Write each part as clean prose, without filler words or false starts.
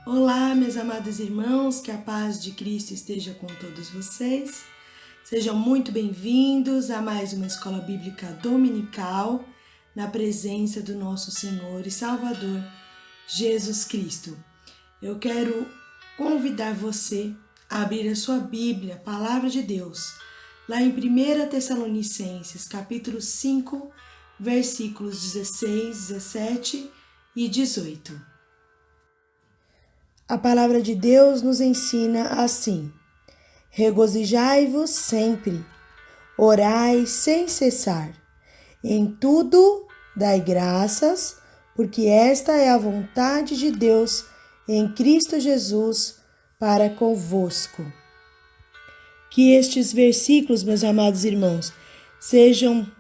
Olá, meus amados irmãos, que a paz de Cristo esteja com todos vocês. Sejam muito bem-vindos a mais uma Escola Bíblica Dominical, na presença do nosso Senhor e Salvador, Jesus Cristo. Eu quero convidar você a abrir a sua Bíblia, a Palavra de Deus, lá em 1 Tessalonicenses, capítulo 5, versículos 16, 17 e 18. A palavra de Deus nos ensina assim: regozijai-vos sempre, orai sem cessar, em tudo dai graças, porque esta é a vontade de Deus em Cristo Jesus para convosco. Que estes versículos, meus amados irmãos, sejam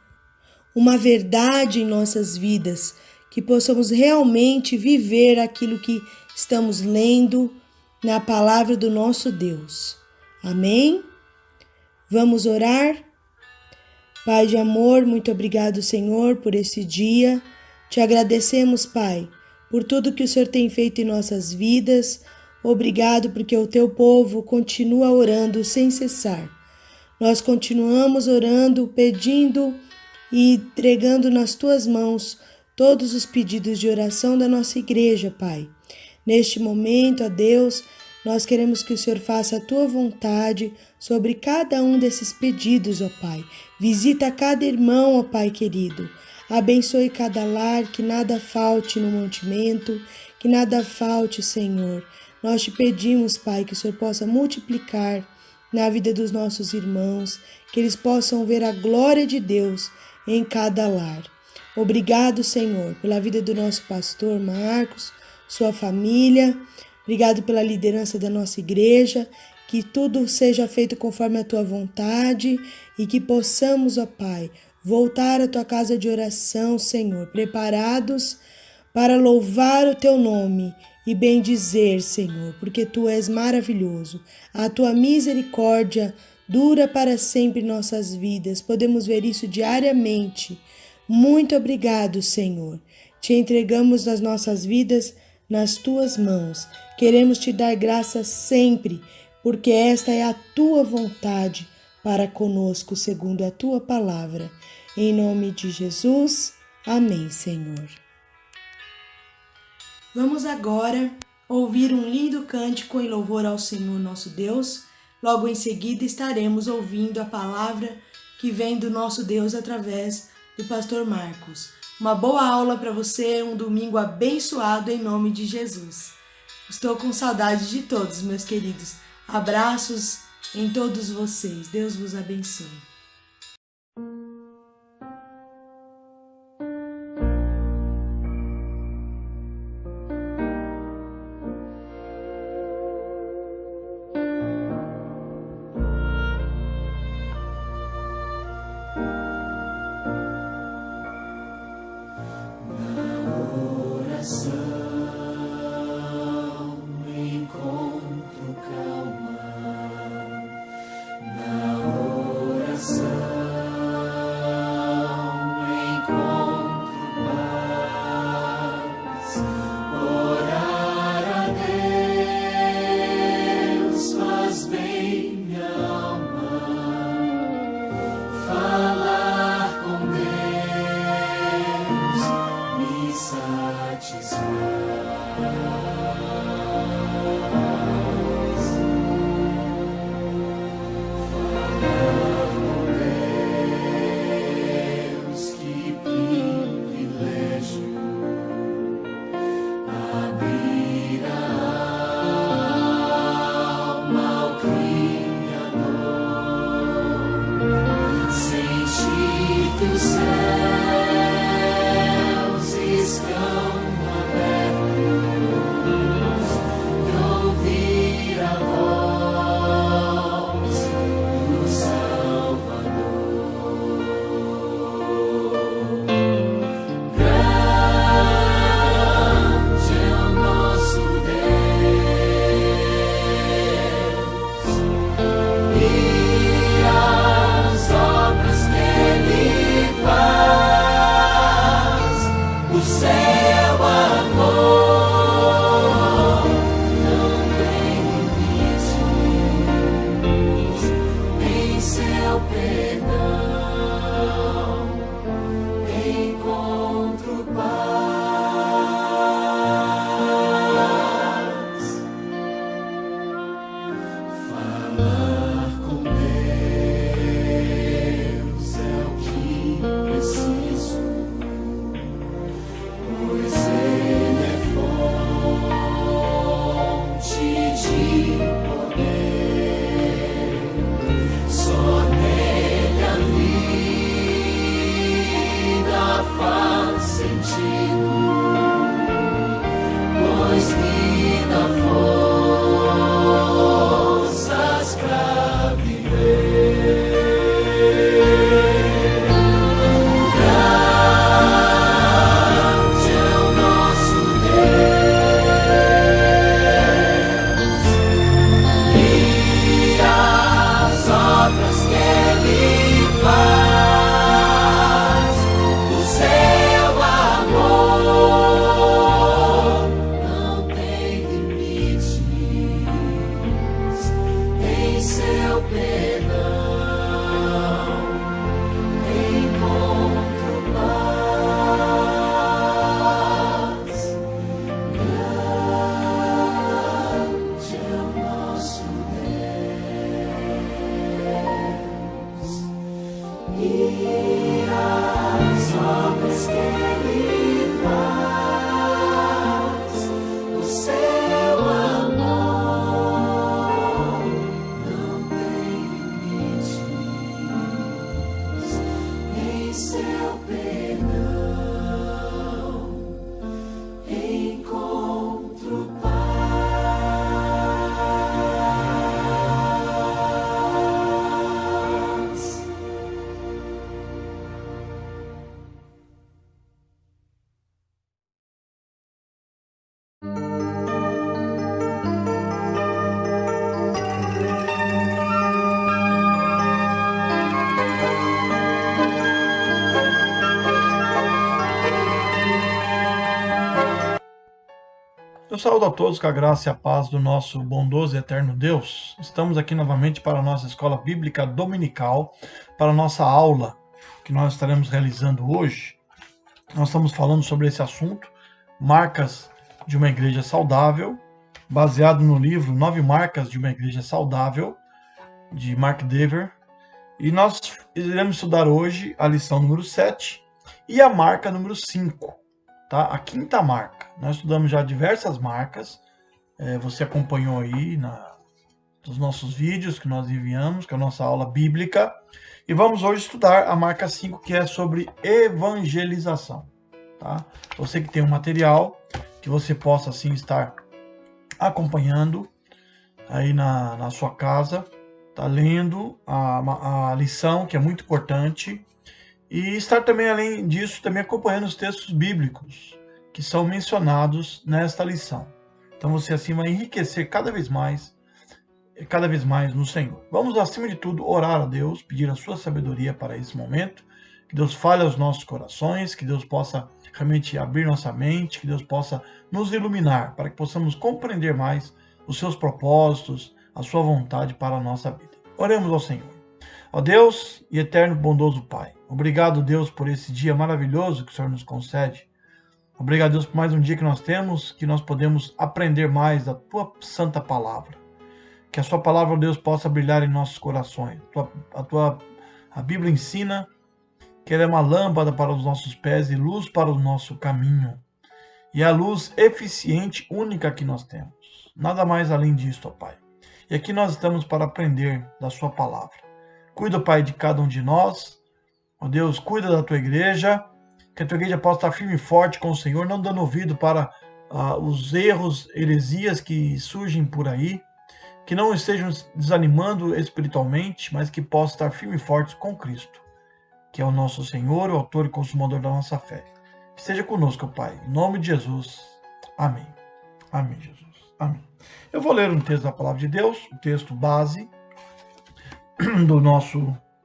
uma verdade em nossas vidas, que possamos realmente viver aquilo que estamos lendo na palavra do nosso Deus. Amém? Vamos orar? Pai de amor, muito obrigado, Senhor, por esse dia. Te agradecemos, Pai, por tudo que o Senhor tem feito em nossas vidas. Obrigado porque o teu povo continua orando sem cessar. Nós continuamos orando, pedindo e entregando nas tuas mãos todos os pedidos de oração da nossa igreja, Pai. Neste momento, ó Deus, nós queremos que o Senhor faça a tua vontade sobre cada um desses pedidos, ó Pai. Visita cada irmão, ó Pai querido. Abençoe cada lar, que nada falte no mantimento, que nada falte, Senhor. Nós te pedimos, Pai, que o Senhor possa multiplicar na vida dos nossos irmãos, que eles possam ver a glória de Deus em cada lar. Obrigado, Senhor, pela vida do nosso pastor Marcos, sua família. Obrigado pela liderança da nossa igreja, que tudo seja feito conforme a tua vontade e que possamos, ó Pai, voltar à tua casa de oração, Senhor, preparados para louvar o teu nome e bendizer, Senhor, porque tu és maravilhoso. A tua misericórdia dura para sempre em nossas vidas. Podemos ver isso diariamente. Muito obrigado, Senhor. Te entregamos as nossas vidas nas tuas mãos. Queremos te dar graças sempre, porque esta é a tua vontade para conosco, segundo a tua palavra. Em nome de Jesus, amém, Senhor. Vamos agora ouvir um lindo cântico em louvor ao Senhor nosso Deus. Logo em seguida estaremos ouvindo a palavra que vem do nosso Deus através do pastor Marcos. Uma boa aula para você, um domingo abençoado em nome de Jesus. Estou com saudade de todos, meus queridos. Abraços em todos vocês. Deus vos abençoe. Oração seu perdão encontro paz. Grande é o nosso Deus e as obras que Ele faz, o seu amor não tem limites. Em seu perdão encontro paz. Eu saúdo a todos com a graça e a paz do nosso bondoso e eterno Deus. Estamos aqui novamente para a nossa escola bíblica dominical, para a nossa aula que nós estaremos realizando hoje. Nós estamos falando sobre esse assunto, marcas de uma igreja saudável, baseado no livro 9 Marcas de uma Igreja Saudável, de Mark Dever. E nós iremos estudar hoje a lição número 7 e a marca número 5. Tá? A quinta marca. Nós estudamos já diversas marcas. Você acompanhou aí nos nossos vídeos que nós enviamos, que é a nossa aula bíblica. E vamos hoje estudar a marca 5, que é sobre evangelização. Tá? Você que tem um material, que você possa assim estar acompanhando aí na sua casa, tá lendo a lição, que é muito importante. E estar também, além disso, também acompanhando os textos bíblicos que são mencionados nesta lição. Então você assim vai enriquecer cada vez mais no Senhor. Vamos, acima de tudo, orar a Deus, pedir a sua sabedoria para esse momento, que Deus fale aos nossos corações, que Deus possa realmente abrir nossa mente, que Deus possa nos iluminar, para que possamos compreender mais os seus propósitos, a sua vontade para a nossa vida. Oremos ao Senhor. Ó Deus e eterno bondoso Pai, obrigado, Deus, por esse dia maravilhoso que o Senhor nos concede. Obrigado, Deus, por mais um dia que nós temos, que nós podemos aprender mais da Tua santa palavra. Que a Sua palavra, Deus, possa brilhar em nossos corações. A Bíblia ensina que ela é uma lâmpada para os nossos pés e luz para o nosso caminho. E é a luz eficiente, única que nós temos. Nada mais além disso, ó Pai. E aqui nós estamos para aprender da Sua palavra. Cuida, Pai, de cada um de nós. Ó Deus, cuida da Tua igreja, que a Tua igreja possa estar firme e forte com o Senhor, não dando ouvido para os erros, heresias que surgem por aí, que não estejam desanimando espiritualmente, mas que possa estar firme e forte com Cristo, que é o nosso Senhor, o autor e consumador da nossa fé. Que esteja conosco, Pai, em nome de Jesus. Amém. Amém, Jesus. Amém. Eu vou ler um texto da palavra de Deus, o texto base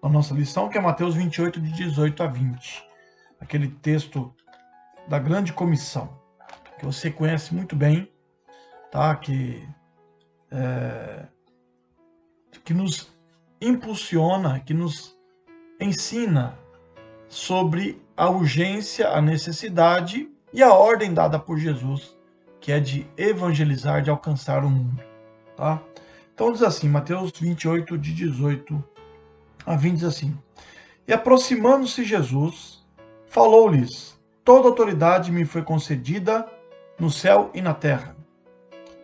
da nossa lição, que é Mateus 28, de 18 a 20. Aquele texto da grande comissão, que você conhece muito bem, tá? Que nos impulsiona, que nos ensina sobre a urgência, a necessidade e a ordem dada por Jesus, que é de evangelizar, de alcançar o mundo. Tá? Então diz assim, Mateus 28, de 18 a 20, diz assim: E aproximando-se Jesus, falou-lhes: Toda autoridade me foi concedida no céu e na terra.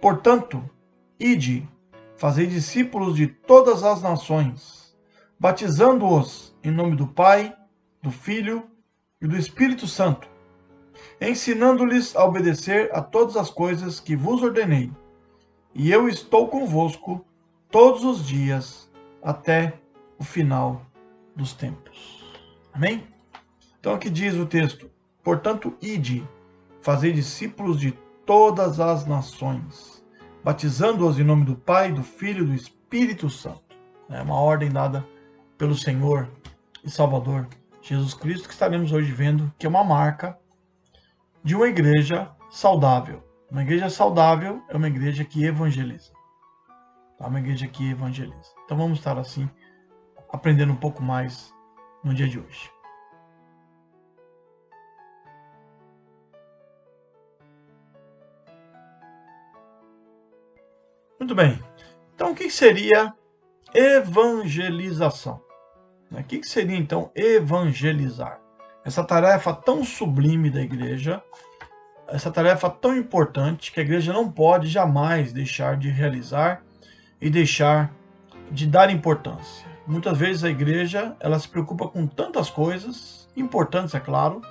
Portanto, ide, fazei discípulos de todas as nações, batizando-os em nome do Pai, do Filho e do Espírito Santo, ensinando-lhes a obedecer a todas as coisas que vos ordenei. E eu estou convosco todos os dias, até o final dos tempos. Amém? Então aqui diz o texto: Portanto, ide, fazei discípulos de todas as nações, batizando-os em nome do Pai, do Filho e do Espírito Santo. É uma ordem dada pelo Senhor e Salvador Jesus Cristo, que estaremos hoje vendo que é uma marca de uma igreja saudável. Uma igreja saudável é uma igreja que evangeliza. tá? Uma igreja que evangeliza. Então vamos estar assim, aprendendo um pouco mais no dia de hoje. Muito bem. Então o que seria evangelização? O que seria então evangelizar? Essa tarefa tão sublime da igreja, essa tarefa tão importante que a igreja não pode jamais deixar de realizar e deixar de dar importância. Muitas vezes a igreja ela se preocupa com tantas coisas, importantes, é claro.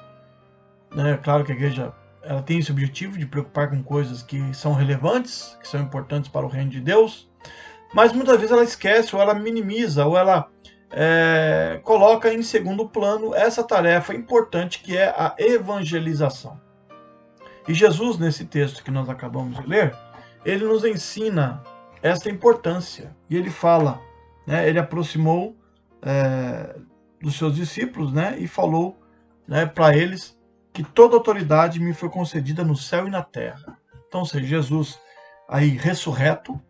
É claro que a igreja ela tem esse objetivo de preocupar com coisas que são relevantes, que são importantes para o reino de Deus, mas muitas vezes ela esquece, ou ela minimiza, ou ela coloca em segundo plano essa tarefa importante que é a evangelização. E Jesus, nesse texto que nós acabamos de ler, ele nos ensina essa importância. E ele fala, né, ele aproximou dos seus discípulos, né, e falou, né, para eles que toda autoridade me foi concedida no céu e na terra. Então, ou seja, Jesus aí ressurreto,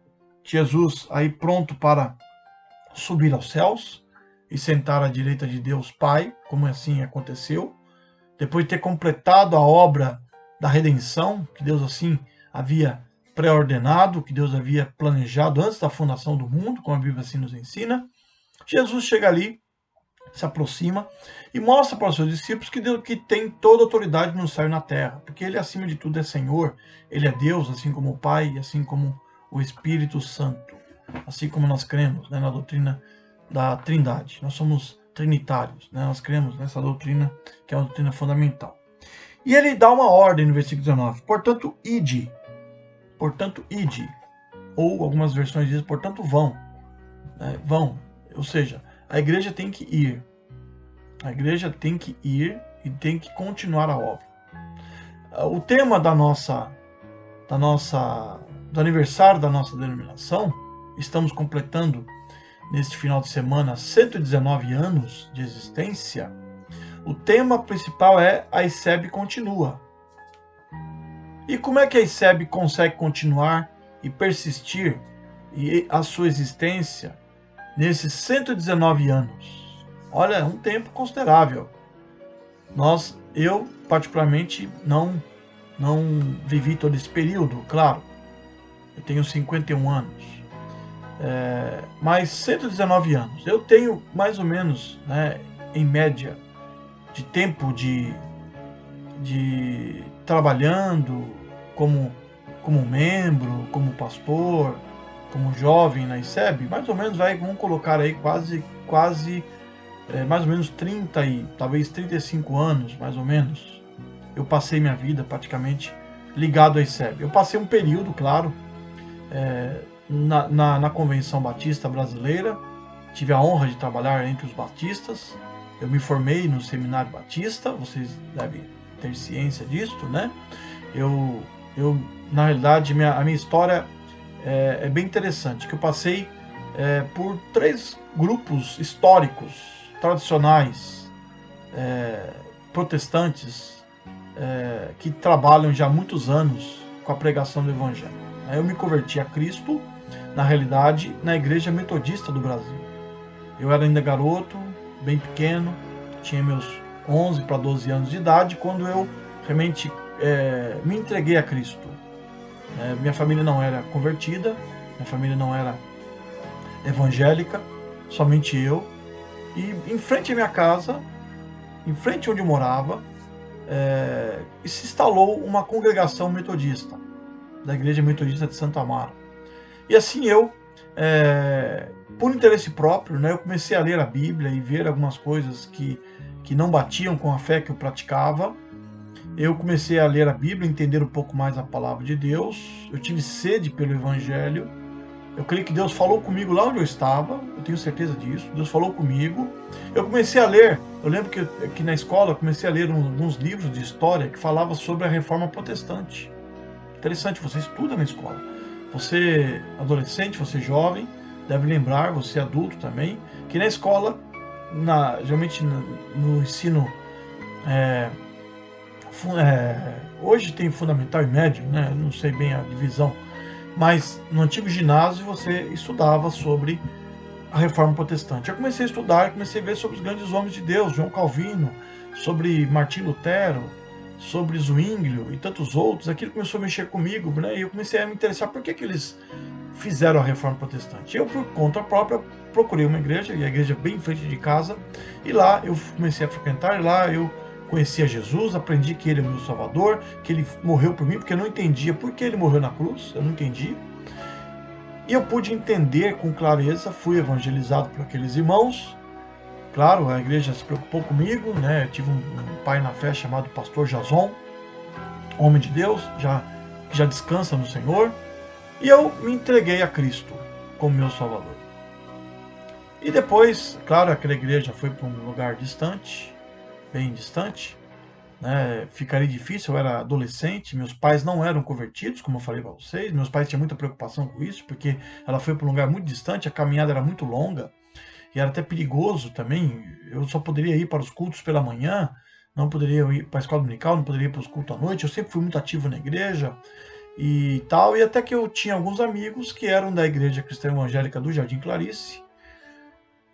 Jesus aí pronto para subir aos céus e sentar à direita de Deus Pai, como assim aconteceu, depois de ter completado a obra da redenção, que Deus assim havia pré-ordenado, que Deus havia planejado antes da fundação do mundo, como a Bíblia assim nos ensina. Jesus chega ali, se aproxima e mostra para os seus discípulos que Deus que tem toda a autoridade no céu e na terra, porque ele acima de tudo é Senhor, ele é Deus, assim como o Pai, assim como o Espírito Santo, assim como nós cremos, né, na doutrina da Trindade. Nós somos trinitários, né? Nós cremos nessa doutrina que é uma doutrina fundamental. E ele dá uma ordem no versículo 19, portanto, ide, ou algumas versões dizem, portanto, vão, né? Vão, ou seja, a igreja tem que ir, e tem que continuar a obra. O tema do aniversário da nossa denominação, estamos completando neste final de semana 119 anos de existência. O tema principal é a ICEB continua. E como é que a ICEB consegue continuar e persistir e a sua existência nesses 119 anos? Olha, é um tempo considerável. Eu particularmente não vivi todo esse período, claro. Eu tenho 51 anos. Mas 119 anos. Eu tenho mais ou menos, né, em média, de tempo de trabalhando como membro, como pastor, como jovem na ICEB, mais ou menos vamos colocar aí quase mais ou menos 30 e talvez 35 anos, mais ou menos. Eu passei minha vida praticamente ligado à ICEB. Eu passei um período, claro, na Convenção Batista Brasileira, tive a honra de trabalhar entre os batistas. Eu me formei no Seminário Batista, vocês devem ter ciência disso, né? Eu na realidade, a minha história é bem interessante, que eu passei por 3 grupos históricos, tradicionais, protestantes, que trabalham já há muitos anos com a pregação do Evangelho. Eu me converti a Cristo, na realidade, na Igreja Metodista do Brasil. Eu era ainda garoto, bem pequeno, tinha meus 11 para 12 anos de idade, quando eu realmente me entreguei a Cristo. Minha família não era convertida, minha família não era evangélica, somente eu. E em frente à minha casa, em frente onde eu morava, se instalou uma congregação metodista, da Igreja Metodista de Santo Amaro. E assim eu, por interesse próprio, né, eu comecei a ler a Bíblia e ver algumas coisas que não batiam com a fé que eu praticava. Eu comecei a ler a Bíblia, entender um pouco mais a palavra de Deus. Eu tive sede pelo Evangelho. Eu creio que Deus falou comigo lá onde eu estava. Eu tenho certeza disso. Deus falou comigo. Eu comecei a ler. Eu lembro que na escola eu comecei a ler alguns livros de história que falavam sobre a Reforma Protestante. Interessante, você estuda na escola. Você adolescente, você jovem, deve lembrar, você adulto também, que na escola, geralmente no ensino, hoje tem fundamental e médio, né? Não sei bem a divisão, mas no antigo ginásio você estudava sobre a Reforma Protestante. Eu comecei a estudar, comecei a ver sobre os grandes homens de Deus, João Calvino, sobre Martim Lutero, sobre Zwinglio e tantos outros. Aquilo começou a mexer comigo, né? E eu comecei a me interessar por que eles fizeram a Reforma Protestante. Eu, por conta própria, procurei uma igreja, e a igreja bem em frente de casa, e lá eu comecei a frequentar, e lá eu conhecia Jesus, aprendi que ele é o meu Salvador, que ele morreu por mim, porque eu não entendia por que ele morreu na cruz, eu não entendia. E eu pude entender com clareza, fui evangelizado por aqueles irmãos. Claro, a igreja se preocupou comigo, né? Eu tive um pai na fé chamado Pastor Jason, homem de Deus, que já descansa no Senhor. E eu me entreguei a Cristo como meu Salvador. E depois, claro, aquela igreja foi para um lugar distante, bem distante, né? Ficaria difícil, eu era adolescente, meus pais não eram convertidos, como eu falei para vocês, meus pais tinham muita preocupação com isso, porque ela foi para um lugar muito distante, a caminhada era muito longa, e era até perigoso também, eu só poderia ir para os cultos pela manhã, não poderia ir para a escola dominical, não poderia ir para os cultos à noite, eu sempre fui muito ativo na igreja, e tal, e até que eu tinha alguns amigos que eram da Igreja Cristã Evangélica do Jardim Clarice,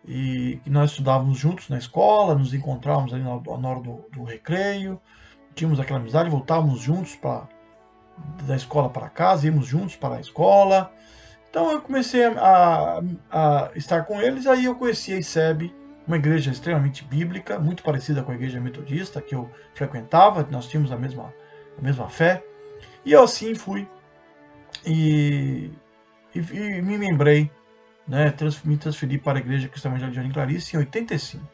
e nós estudávamos juntos na escola, nos encontrávamos ali na hora do recreio, tínhamos aquela amizade, voltávamos juntos da escola para casa, íamos juntos para a escola. Então eu comecei a estar com eles, aí eu conheci a ICEB, uma igreja extremamente bíblica, muito parecida com a igreja metodista que eu frequentava, nós tínhamos a mesma fé, e eu assim fui e me membrei, né, me transferi para a Igreja Cristã Evangélica de Jardim Clarice em 85.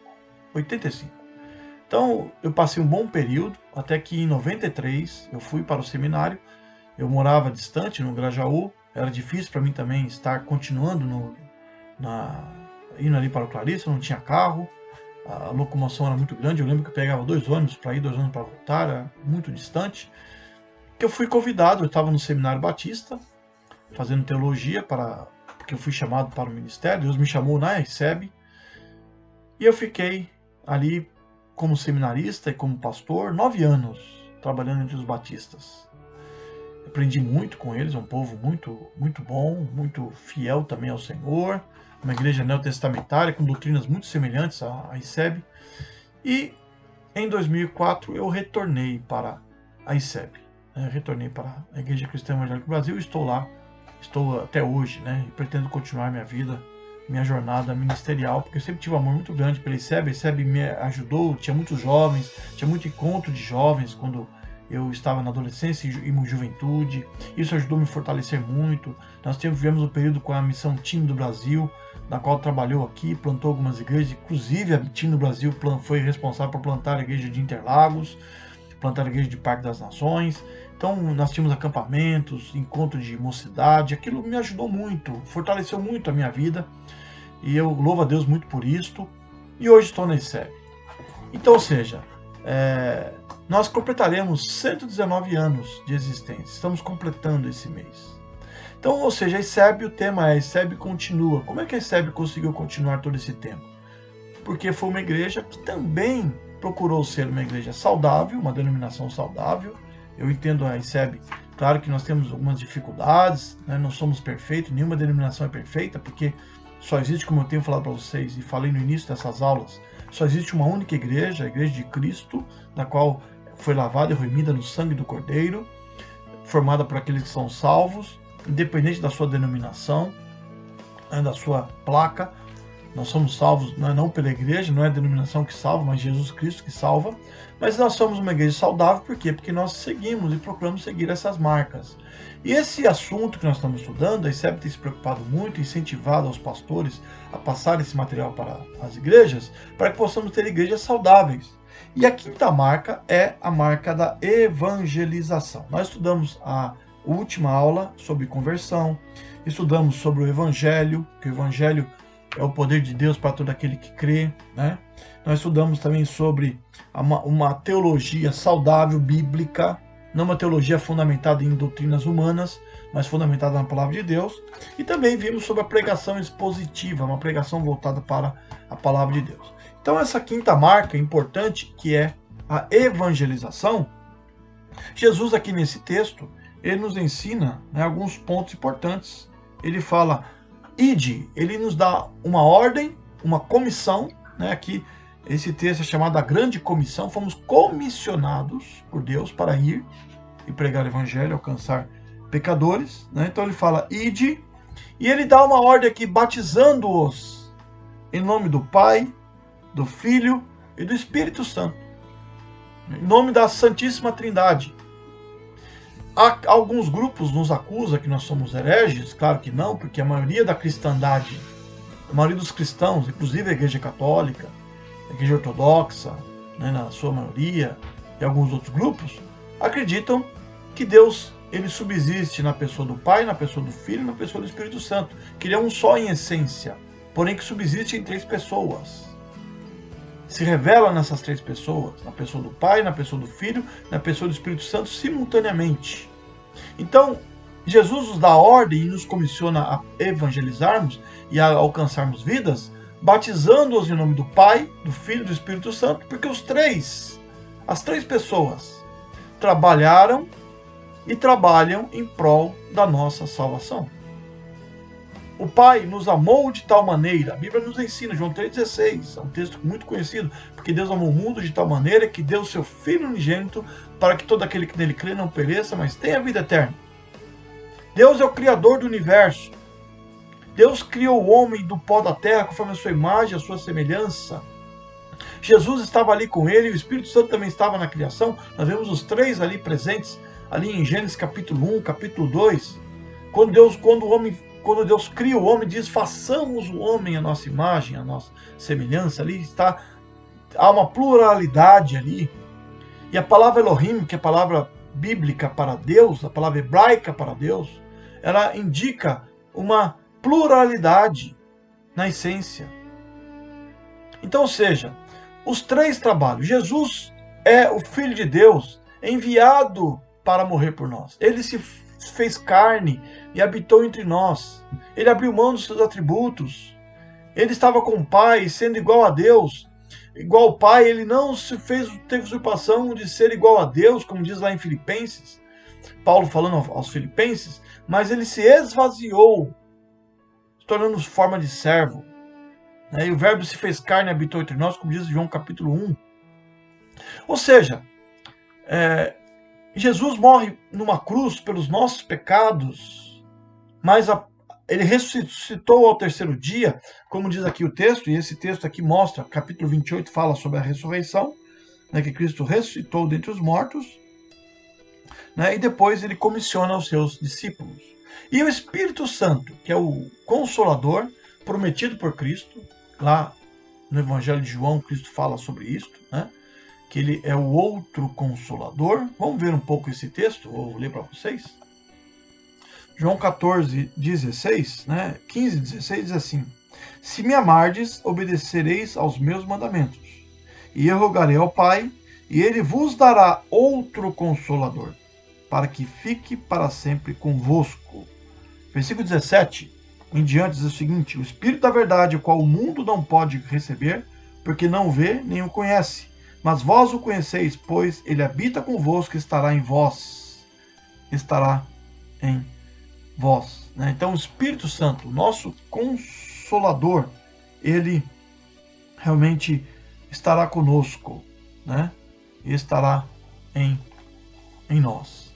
Então eu passei um bom período, até que em 93 eu fui para o seminário. Eu morava distante, no Grajaú, era difícil para mim também estar continuando indo ali para o Clarice, eu não tinha carro, a locomoção era muito grande, eu lembro que eu pegava 2 ônibus para ir, 2 ônibus para voltar, era muito distante. Eu fui convidado, eu estava no Seminário Batista, fazendo teologia, porque eu fui chamado para o ministério, Deus me chamou na ICEB, e eu fiquei ali como seminarista e como pastor 9 anos, trabalhando entre os batistas. Aprendi muito com eles, um povo muito, muito bom, muito fiel também ao Senhor, uma igreja neotestamentária com doutrinas muito semelhantes à ICEB, e em 2004 eu retornei para a ICEB. Retornei para a Igreja Cristã Evangélica do Brasil e estou lá, estou até hoje, né? E pretendo continuar minha vida, minha jornada ministerial, porque eu sempre tive um amor muito grande pela ICEB. A ICEB me ajudou, tinha muitos jovens, tinha muito encontro de jovens quando eu estava na adolescência e juventude. Isso ajudou a me fortalecer muito. Nós vivemos um período com a Missão Time do Brasil, na qual trabalhou aqui, plantou algumas igrejas, inclusive a Time do Brasil foi responsável por plantar a igreja de Interlagos, plantar a igreja de Parque das Nações. Então nós tínhamos acampamentos, encontro de mocidade, aquilo me ajudou muito, fortaleceu muito a minha vida, e eu louvo a Deus muito por isto, e hoje estou na ICEB. Então, ou seja, nós completaremos 119 anos de existência, estamos completando esse mês. Então, ou seja, a ICEB, o tema é a ICEB continua. Como é que a ICEB conseguiu continuar todo esse tempo? Porque foi uma igreja que também procurou ser uma igreja saudável, uma denominação saudável. Eu entendo a ICEB, claro que nós temos algumas dificuldades, né? Não somos perfeitos, nenhuma denominação é perfeita, porque só existe, como eu tenho falado para vocês e falei no início dessas aulas, só existe uma única igreja, a Igreja de Cristo, na qual foi lavada e remida no sangue do Cordeiro, formada por aqueles que são salvos, independente da sua denominação, né, da sua placa. Nós somos salvos não pela igreja, não é a denominação que salva, mas Jesus Cristo que salva. Mas nós somos uma igreja saudável, por quê? Porque nós seguimos e procuramos seguir essas marcas. E esse assunto que nós estamos estudando, a ICEB tem se preocupado muito, incentivado aos pastores a passar esse material para as igrejas, para que possamos ter igrejas saudáveis. E a quinta marca é a marca da evangelização. Nós estudamos a última aula sobre conversão, estudamos sobre o Evangelho, que o Evangelho é o poder de Deus para todo aquele que crê, né? Nós estudamos também sobre uma teologia saudável, bíblica, não uma teologia fundamentada em doutrinas humanas, mas fundamentada na palavra de Deus. E também vimos sobre a pregação expositiva, uma pregação voltada para a palavra de Deus. Então essa quinta marca importante, que é a evangelização, Jesus aqui nesse texto, ele nos ensina, né, alguns pontos importantes. Ele fala, ide, ele nos dá uma ordem, uma comissão, né, aqui esse texto é chamado a Grande Comissão, fomos comissionados por Deus para ir e pregar o Evangelho, alcançar pecadores, né? Então ele fala, ide, e ele dá uma ordem aqui, batizando-os em nome do Pai, do Filho e do Espírito Santo, em nome da Santíssima Trindade. Alguns grupos nos acusam que nós somos hereges, claro que não, porque a maioria da cristandade, a maioria dos cristãos, inclusive a Igreja Católica, a Igreja Ortodoxa, né, na sua maioria, e alguns outros grupos, acreditam que Deus ele subsiste na pessoa do Pai, na pessoa do Filho e na pessoa do Espírito Santo, que ele é um só em essência, porém que subsiste em três pessoas. Se revela nessas três pessoas, na pessoa do Pai, na pessoa do Filho, na pessoa do Espírito Santo, simultaneamente. Então, Jesus nos dá ordem e nos comissiona a evangelizarmos e a alcançarmos vidas, batizando-os em nome do Pai, do Filho e do Espírito Santo, porque as três pessoas, trabalharam e trabalham em prol da nossa salvação. O Pai nos amou de tal maneira, a Bíblia nos ensina, João 3,16, é um texto muito conhecido, porque Deus amou o mundo de tal maneira que deu o seu Filho unigênito para que todo aquele que nele crê não pereça, mas tenha vida eterna. Deus é o Criador do universo. Deus criou o homem do pó da terra conforme a sua imagem, a sua semelhança. Jesus estava ali com ele, o Espírito Santo também estava na criação. Nós vemos os três ali presentes, ali em Gênesis capítulo 1, capítulo 2. Quando Deus cria o homem, diz, façamos o homem a nossa imagem, a nossa semelhança. Ali há uma pluralidade ali. E a palavra Elohim, que é a palavra bíblica para Deus, a palavra hebraica para Deus, ela indica uma pluralidade na essência. Então, ou seja, os três trabalhos. Jesus é o Filho de Deus, enviado para morrer por nós. Ele se fez carne e habitou entre nós. Ele abriu mão dos seus atributos. Ele estava com o Pai, sendo igual a Deus. Igual ao Pai, ele não teve usurpação de ser igual a Deus, como diz lá em Filipenses. Paulo falando aos Filipenses, mas ele se esvaziou, se tornando forma de servo. E o Verbo se fez carne e habitou entre nós, como diz João capítulo 1. Ou seja, Jesus morre numa cruz pelos nossos pecados, mas ele ressuscitou ao terceiro dia, como diz aqui o texto, e esse texto aqui mostra, capítulo 28 fala sobre a ressurreição, que Cristo ressuscitou dentre os mortos, e depois ele comissiona os seus discípulos. E o Espírito Santo, que é o Consolador, prometido por Cristo, lá no Evangelho de João, Cristo fala sobre isso, que ele é o outro Consolador. Vamos ver um pouco esse texto, vou ler para vocês. João 14, 16, 15, 16 diz assim: se me amardes, obedecereis aos meus mandamentos, e eu rogarei ao Pai, e ele vos dará outro Consolador, para que fique para sempre convosco. Versículo 17 em diante diz o seguinte: o Espírito da verdade, o qual o mundo não pode receber, porque não vê nem o conhece, mas vós o conheceis, pois ele habita convosco e estará em vós. Estará em vós. Então o Espírito Santo, nosso Consolador, ele realmente estará conosco, e estará em nós.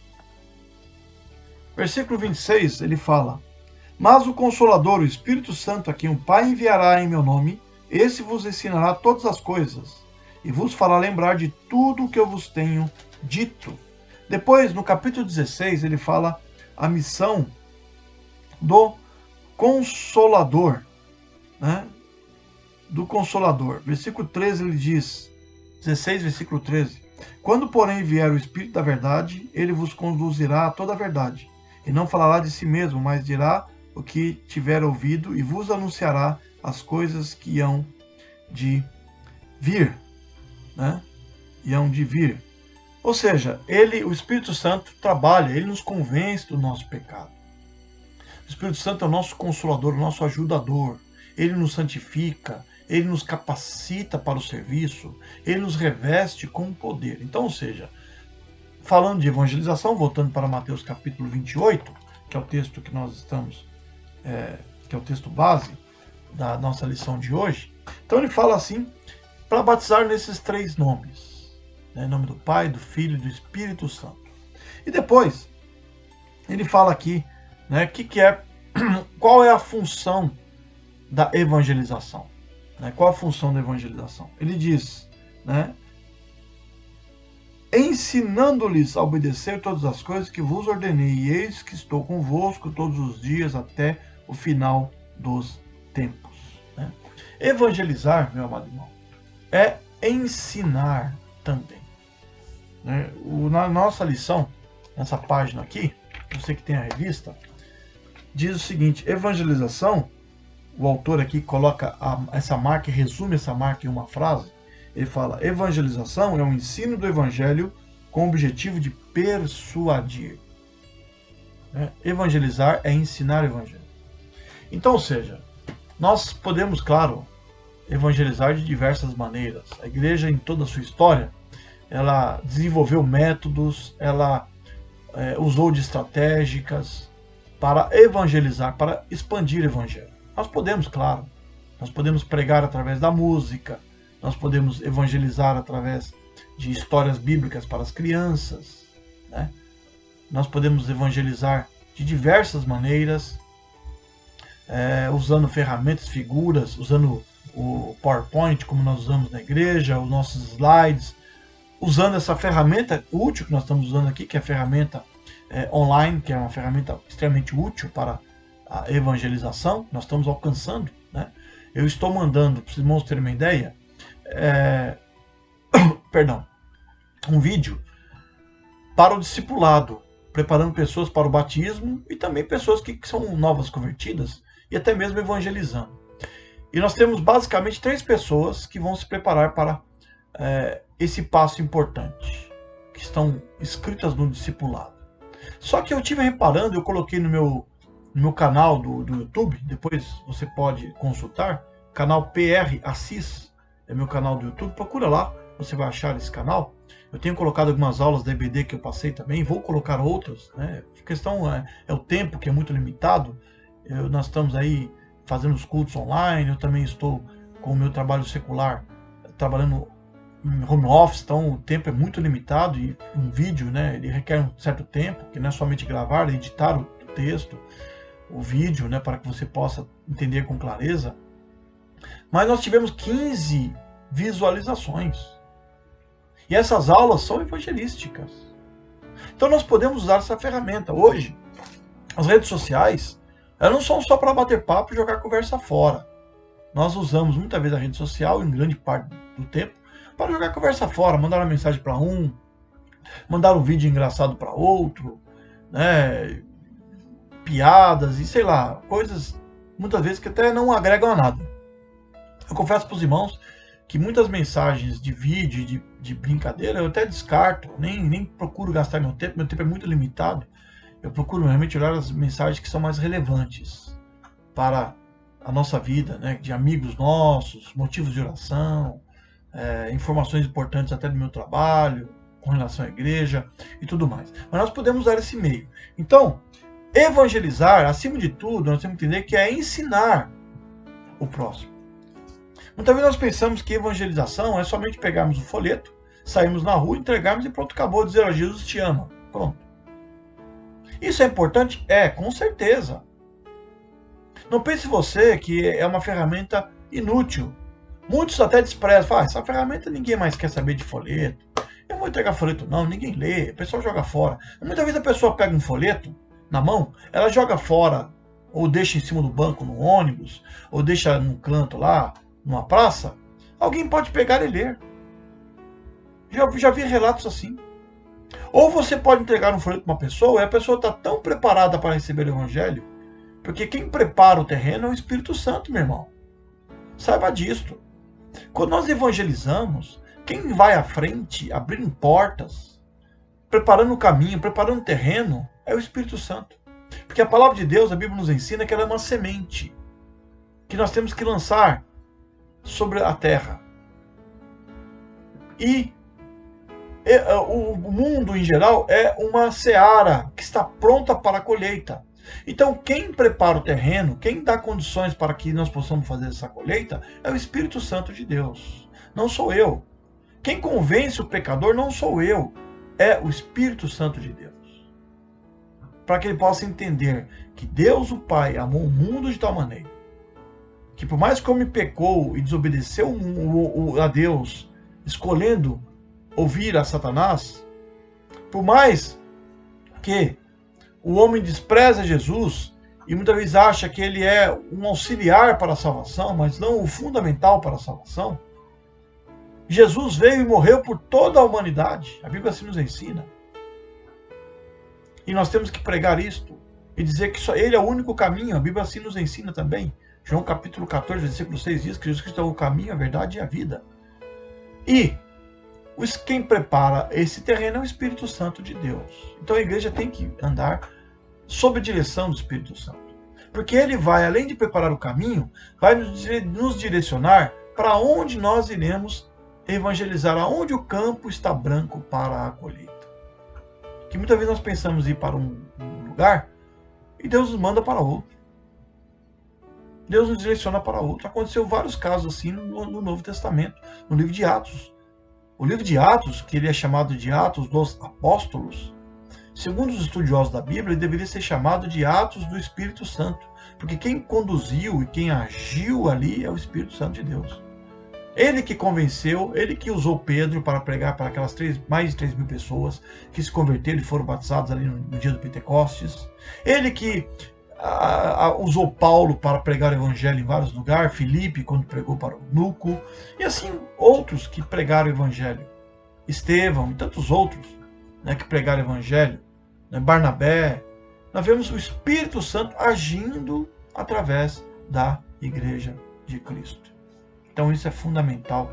Versículo 26, ele fala: mas o Consolador, o Espírito Santo, a quem o Pai enviará em meu nome, esse vos ensinará todas as coisas, e vos fará lembrar de tudo o que eu vos tenho dito. Depois, no capítulo 16, ele fala a missão do Consolador, do Consolador. Versículo 13, ele diz, 16, versículo 13: quando, porém, vier o Espírito da verdade, ele vos conduzirá a toda a verdade, e não falará de si mesmo, mas dirá o que tiver ouvido, e vos anunciará as coisas que hão de vir. Ou seja, o Espírito Santo trabalha, ele nos convence do nosso pecado. O Espírito Santo é o nosso Consolador, o nosso ajudador. Ele nos santifica, ele nos capacita para o serviço, ele nos reveste com poder. Então, ou seja, falando de evangelização, voltando para Mateus capítulo 28, que é o texto que nós estamos, que é o texto base da nossa lição de hoje. Então ele fala assim, para batizar nesses 3 nomes, né, em nome do Pai, do Filho e do Espírito Santo. E depois ele fala aqui, né, qual é a função da evangelização, né? Qual a função da evangelização? Ele diz, né, ensinando-lhes a obedecer todas as coisas que vos ordenei, e eis que estou convosco todos os dias até o final dos tempos. Né? Evangelizar, meu amado irmão, é ensinar também. Né? Na nossa lição, nessa página aqui, você que tem a revista, diz o seguinte: evangelização, o autor aqui coloca essa marca, resume essa marca em uma frase. Ele fala: evangelização é um ensino do evangelho com o objetivo de persuadir. Evangelizar é ensinar o evangelho. Então, ou seja, nós podemos, claro, evangelizar de diversas maneiras. A igreja, em toda a sua história, ela desenvolveu métodos, ela usou de estratégicas para evangelizar, para expandir o evangelho. Nós podemos, claro, nós podemos pregar através da música, nós podemos evangelizar através de histórias bíblicas para as crianças, né? Nós podemos evangelizar de diversas maneiras, usando ferramentas, figuras, usando o PowerPoint, como nós usamos na igreja, os nossos slides, usando essa ferramenta útil que nós estamos usando aqui, que é a ferramenta online, que é uma ferramenta extremamente útil para a evangelização. Nós estamos alcançando, né? Eu estou mandando, para os irmãos terem uma ideia, um vídeo para o discipulado, preparando pessoas para o batismo e também pessoas que são novas convertidas e até mesmo evangelizando. E nós temos basicamente 3 pessoas que vão se preparar para esse passo importante, que estão inscritas no discipulado. Só que eu tive reparando, eu coloquei no meu canal do YouTube, depois você pode consultar, canal PR Assis, é meu canal do YouTube, procura lá, você vai achar esse canal. Eu tenho colocado algumas aulas da EBD que eu passei também, vou colocar outras, né? A questão é o tempo, que é muito limitado. Nós estamos aí fazendo os cultos online, eu também estou com o meu trabalho secular, trabalhando em home office, então o tempo é muito limitado e um vídeo, né, ele requer um certo tempo, que não é somente gravar, é editar o texto, o vídeo, né, para que você possa entender com clareza. Mas nós tivemos 15 visualizações. E essas aulas são evangelísticas. Então nós podemos usar essa ferramenta. Hoje, as redes sociais, elas não são só para bater papo e jogar conversa fora. Nós usamos muitas vezes a rede social, em grande parte do tempo, para jogar conversa fora, mandar uma mensagem para um, mandar um vídeo engraçado para outro, né? Piadas e sei lá, coisas muitas vezes que até não agregam a nada. Eu confesso para os irmãos que muitas mensagens de vídeo, de brincadeira, eu até descarto, nem procuro gastar meu tempo é muito limitado. Eu procuro realmente olhar as mensagens que são mais relevantes para a nossa vida, né? De amigos nossos, motivos de oração, informações importantes até do meu trabalho, com relação à igreja e tudo mais. Mas nós podemos usar esse meio. Então, evangelizar, acima de tudo, nós temos que entender que é ensinar o próximo. Muitas vezes nós pensamos que evangelização é somente pegarmos o folheto, sairmos na rua, entregarmos e pronto, acabou, dizer: "Oh, Jesus te ama". Pronto. Isso é importante? Com certeza. Não pense você que é uma ferramenta inútil. Muitos até desprezam, falam: essa ferramenta ninguém mais quer saber de folheto. Eu não vou entregar folheto não, ninguém lê, o pessoal joga fora. Muitas vezes a pessoa pega um folheto na mão, ela joga fora, ou deixa em cima do banco no ônibus, ou deixa num canto lá, numa praça. Alguém pode pegar e ler. Já vi relatos assim. Ou você pode entregar um folheto para uma pessoa e a pessoa está tão preparada para receber o evangelho, porque quem prepara o terreno é o Espírito Santo, meu irmão. Saiba disto. Quando nós evangelizamos, quem vai à frente, abrindo portas, preparando o caminho, preparando o terreno, é o Espírito Santo. Porque a palavra de Deus, a Bíblia nos ensina que ela é uma semente que nós temos que lançar sobre a terra. E o mundo em geral é uma seara que está pronta para a colheita. Então, quem prepara o terreno, quem dá condições para que nós possamos fazer essa colheita, é o Espírito Santo de Deus. Não sou eu. Quem convence o pecador não sou eu, é o Espírito Santo de Deus. Para que ele possa entender que Deus, o Pai, amou o mundo de tal maneira que, por mais que o homem pecou e desobedeceu a Deus, escolhendo ouvir a Satanás, por mais que o homem despreza Jesus e muitas vezes acha que ele é um auxiliar para a salvação, mas não o fundamental para a salvação, Jesus veio e morreu por toda a humanidade. A Bíblia assim nos ensina. E nós temos que pregar isto e dizer que só ele é o único caminho. A Bíblia assim nos ensina também. João capítulo 14, versículo 6 diz que Jesus Cristo é o caminho, a verdade e a vida. E quem prepara esse terreno é o Espírito Santo de Deus. Então a igreja tem que andar sob a direção do Espírito Santo. Porque ele vai, além de preparar o caminho, vai nos direcionar para onde nós iremos evangelizar, aonde o campo está branco para a colheita. Que muitas vezes nós pensamos em ir para um lugar e Deus nos manda para outro. Deus nos direciona para outro. Aconteceu vários casos assim no Novo Testamento, no livro de Atos. O livro de Atos, que ele é chamado de Atos dos Apóstolos, segundo os estudiosos da Bíblia, ele deveria ser chamado de Atos do Espírito Santo, porque quem conduziu e quem agiu ali é o Espírito Santo de Deus. Ele que convenceu, ele que usou Pedro para pregar para aquelas mais de 3.000 pessoas que se converteram e foram batizados ali no dia do Pentecostes. Ele que usou Paulo para pregar o evangelho em vários lugares, Filipe quando pregou para o eunuco, e assim outros que pregaram o evangelho, Estevão e tantos outros, né, que pregaram o evangelho, né, Barnabé. Nós vemos o Espírito Santo agindo através da igreja de Cristo. Então isso é fundamental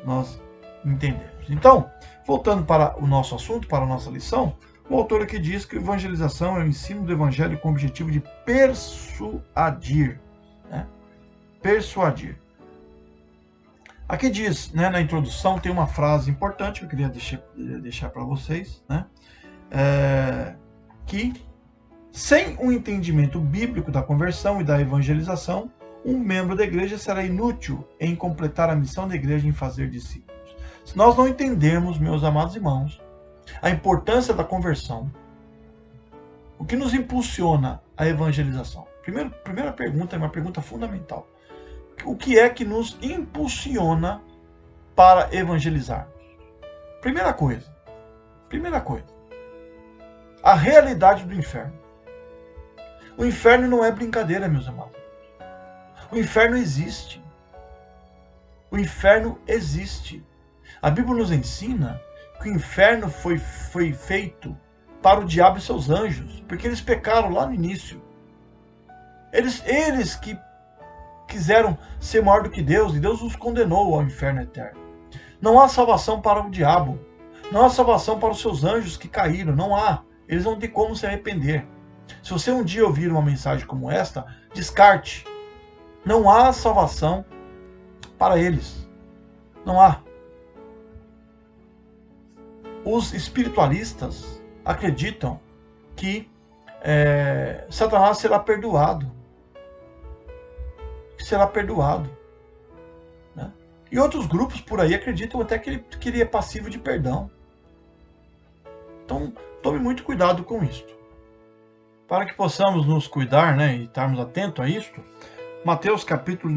nós entendermos. Então, voltando para o nosso assunto, para a nossa lição, o autor aqui diz que evangelização é o ensino do evangelho com o objetivo de persuadir. Né? Persuadir. Aqui diz, né, na introdução, tem uma frase importante que eu queria deixar para vocês, né? Que sem um entendimento bíblico da conversão e da evangelização, um membro da igreja será inútil em completar a missão da igreja em fazer discípulos. Se nós não entendermos, meus amados irmãos, a importância da conversão, o que nos impulsiona a evangelização? Primeira pergunta é uma pergunta fundamental. O que é que nos impulsiona para evangelizarmos? Primeira coisa, a realidade do inferno. O inferno não é brincadeira, meus amados. O inferno existe. O inferno existe. A Bíblia nos ensina que o inferno foi feito para o diabo e seus anjos, porque eles pecaram lá no início. Eles que quiseram ser maior do que Deus, e Deus os condenou ao inferno eterno. Não há salvação para o diabo, não há salvação para os seus anjos que caíram, não há. Eles não têm como se arrepender. Se você um dia ouvir uma mensagem como esta, descarte. Não há salvação para eles. Não há. Os espiritualistas acreditam que Satanás será perdoado. Será perdoado. Né? E outros grupos por aí acreditam até que ele é passivo de perdão. Então, tome muito cuidado com isso. Para que possamos nos cuidar, né, e estarmos atentos a isto, Mateus capítulo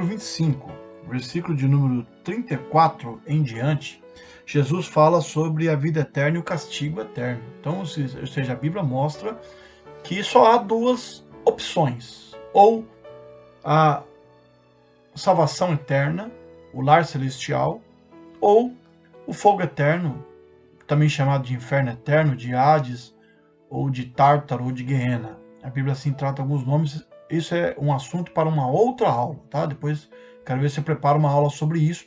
25, versículo de número 34 em diante, Jesus fala sobre a vida eterna e o castigo eterno. Então, ou seja, a Bíblia mostra que só há duas opções. Ou a salvação eterna, o lar celestial, ou o fogo eterno, também chamado de inferno eterno, de Hades, ou de Tártaro, ou de Guerrena. A Bíblia assim trata alguns nomes. Isso é um assunto para uma outra aula, tá? Depois quero ver se eu preparo uma aula sobre isso,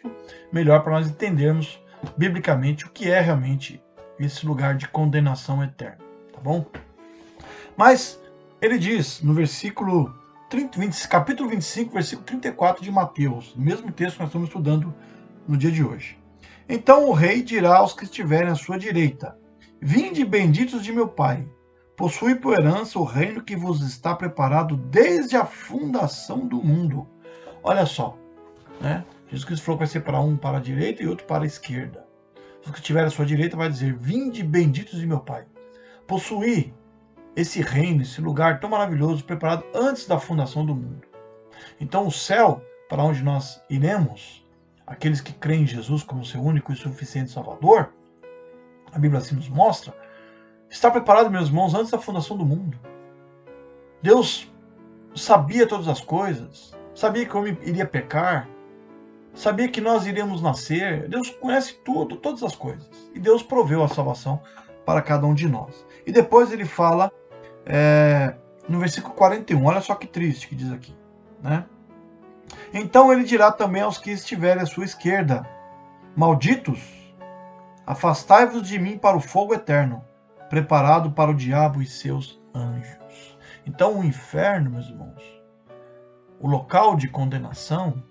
melhor para nós entendermos biblicamente o que é realmente esse lugar de condenação eterna, tá bom? Mas ele diz no capítulo 25, versículo 34 de Mateus, o mesmo texto que nós estamos estudando no dia de hoje. Então o rei dirá aos que estiverem à sua direita: Vinde, benditos de meu Pai, possui por herança o reino que vos está preparado desde a fundação do mundo. Olha só, né? Jesus Cristo falou que vai ser para um para a direita e outro para a esquerda. Os que estiverem à sua direita vai dizer: Vinde, benditos de meu Pai, possuir esse reino, esse lugar tão maravilhoso, preparado antes da fundação do mundo. Então o céu, para onde nós iremos, aqueles que creem em Jesus como seu único e suficiente Salvador, a Bíblia assim nos mostra, está preparado, meus irmãos, antes da fundação do mundo. Deus sabia todas as coisas, sabia que o homem iria pecar, sabia que nós iríamos nascer. Deus conhece tudo, todas as coisas. E Deus proveu a salvação para cada um de nós. E depois ele fala no versículo 41, olha só que triste que diz aqui, né? Então ele dirá também aos que estiverem à sua esquerda: Malditos, afastai-vos de mim para o fogo eterno, preparado para o diabo e seus anjos. Então o inferno, meus irmãos, o local de condenação,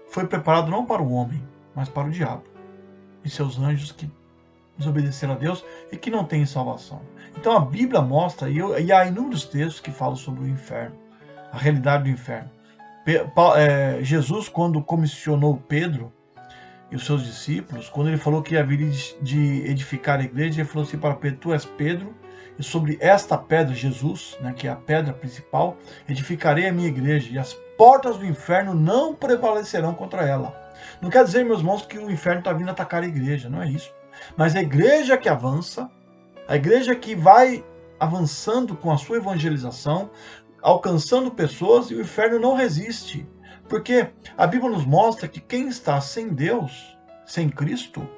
foi preparado não para o homem, mas para o diabo e seus anjos que desobedeceram a Deus e que não têm salvação. Então a Bíblia mostra, e há inúmeros textos que falam sobre o inferno, a realidade do inferno. Jesus, quando comissionou Pedro e os seus discípulos, quando ele falou que haveria de edificar a igreja, ele falou assim para Pedro: Tu és Pedro, e sobre esta pedra, Jesus, né, que é a pedra principal, edificarei a minha igreja, e as portas do inferno não prevalecerão contra ela. Não quer dizer, meus irmãos, que o inferno está vindo atacar a igreja, não é isso. Mas a igreja que avança, a igreja que vai avançando com a sua evangelização, alcançando pessoas, e o inferno não resiste. Porque a Bíblia nos mostra que quem está sem Deus, sem Cristo,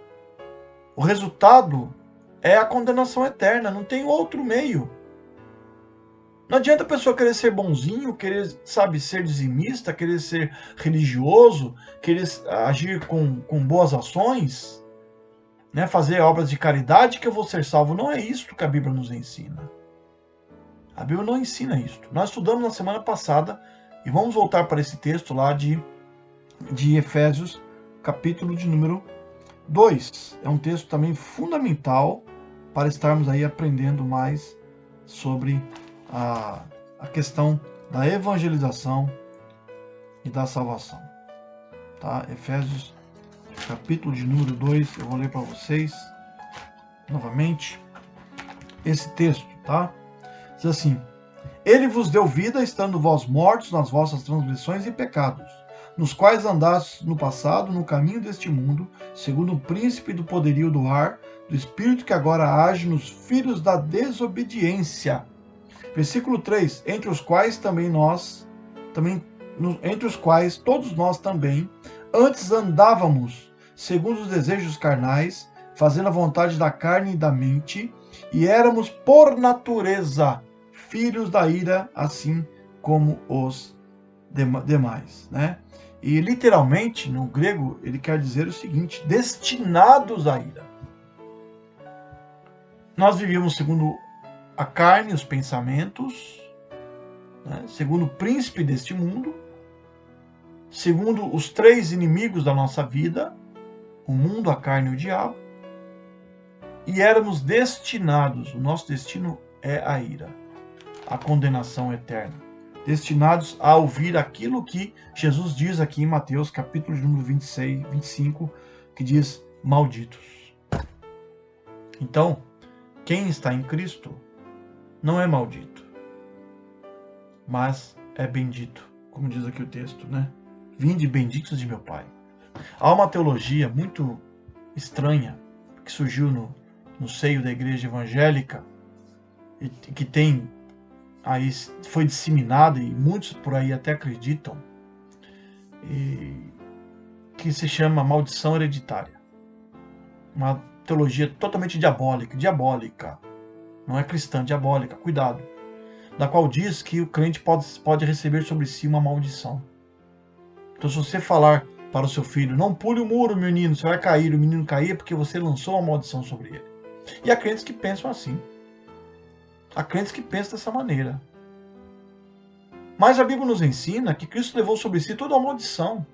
o resultado é a condenação eterna, não tem outro meio. Não adianta a pessoa querer ser bonzinho, querer, ser dizimista, querer ser religioso, querer agir com boas ações, né, fazer obras de caridade, que eu vou ser salvo. Não é isso que a Bíblia nos ensina. A Bíblia não ensina isso. Nós estudamos na semana passada, e vamos voltar para esse texto lá de Efésios, capítulo de número 2. É um texto também fundamental para estarmos aí aprendendo mais sobre a questão da evangelização e da salvação. Tá? Efésios, capítulo de número 2, eu vou ler para vocês novamente esse texto, tá? Diz assim: Ele vos deu vida, estando vós mortos nas vossas transgressões e pecados, nos quais andastes no passado, no caminho deste mundo, segundo o príncipe do poderio do ar, do espírito que agora age nos filhos da desobediência. Versículo 3: Entre os quais todos nós também, antes andávamos, segundo os desejos carnais, fazendo a vontade da carne e da mente, e éramos por natureza filhos da ira, assim como os demais, né? E literalmente, no grego, ele quer dizer o seguinte: destinados à ira. Nós vivíamos segundo a carne, os pensamentos, né? Segundo o príncipe deste mundo, segundo os três inimigos da nossa vida, o mundo, a carne e o diabo, e éramos destinados, o nosso destino é a ira, a condenação eterna, destinados a ouvir aquilo que Jesus diz aqui em Mateus, capítulo de número 26, 25, que diz: malditos. Então, quem está em Cristo não é maldito, mas é bendito, como diz aqui o texto, né? Vinde benditos de meu Pai. Há uma teologia muito estranha que surgiu no seio da igreja evangélica e que aí foi disseminada, e muitos por aí até acreditam, que se chama maldição hereditária. Uma teologia totalmente diabólica, não é cristã, diabólica, cuidado, da qual diz que o crente pode receber sobre si uma maldição. Então, se você falar para o seu filho: não pule o muro, menino, você vai cair, o menino cair, é porque você lançou uma maldição sobre ele. E há crentes que pensam assim. Há crentes que pensam dessa maneira. Mas a Bíblia nos ensina que Cristo levou sobre si toda a maldição.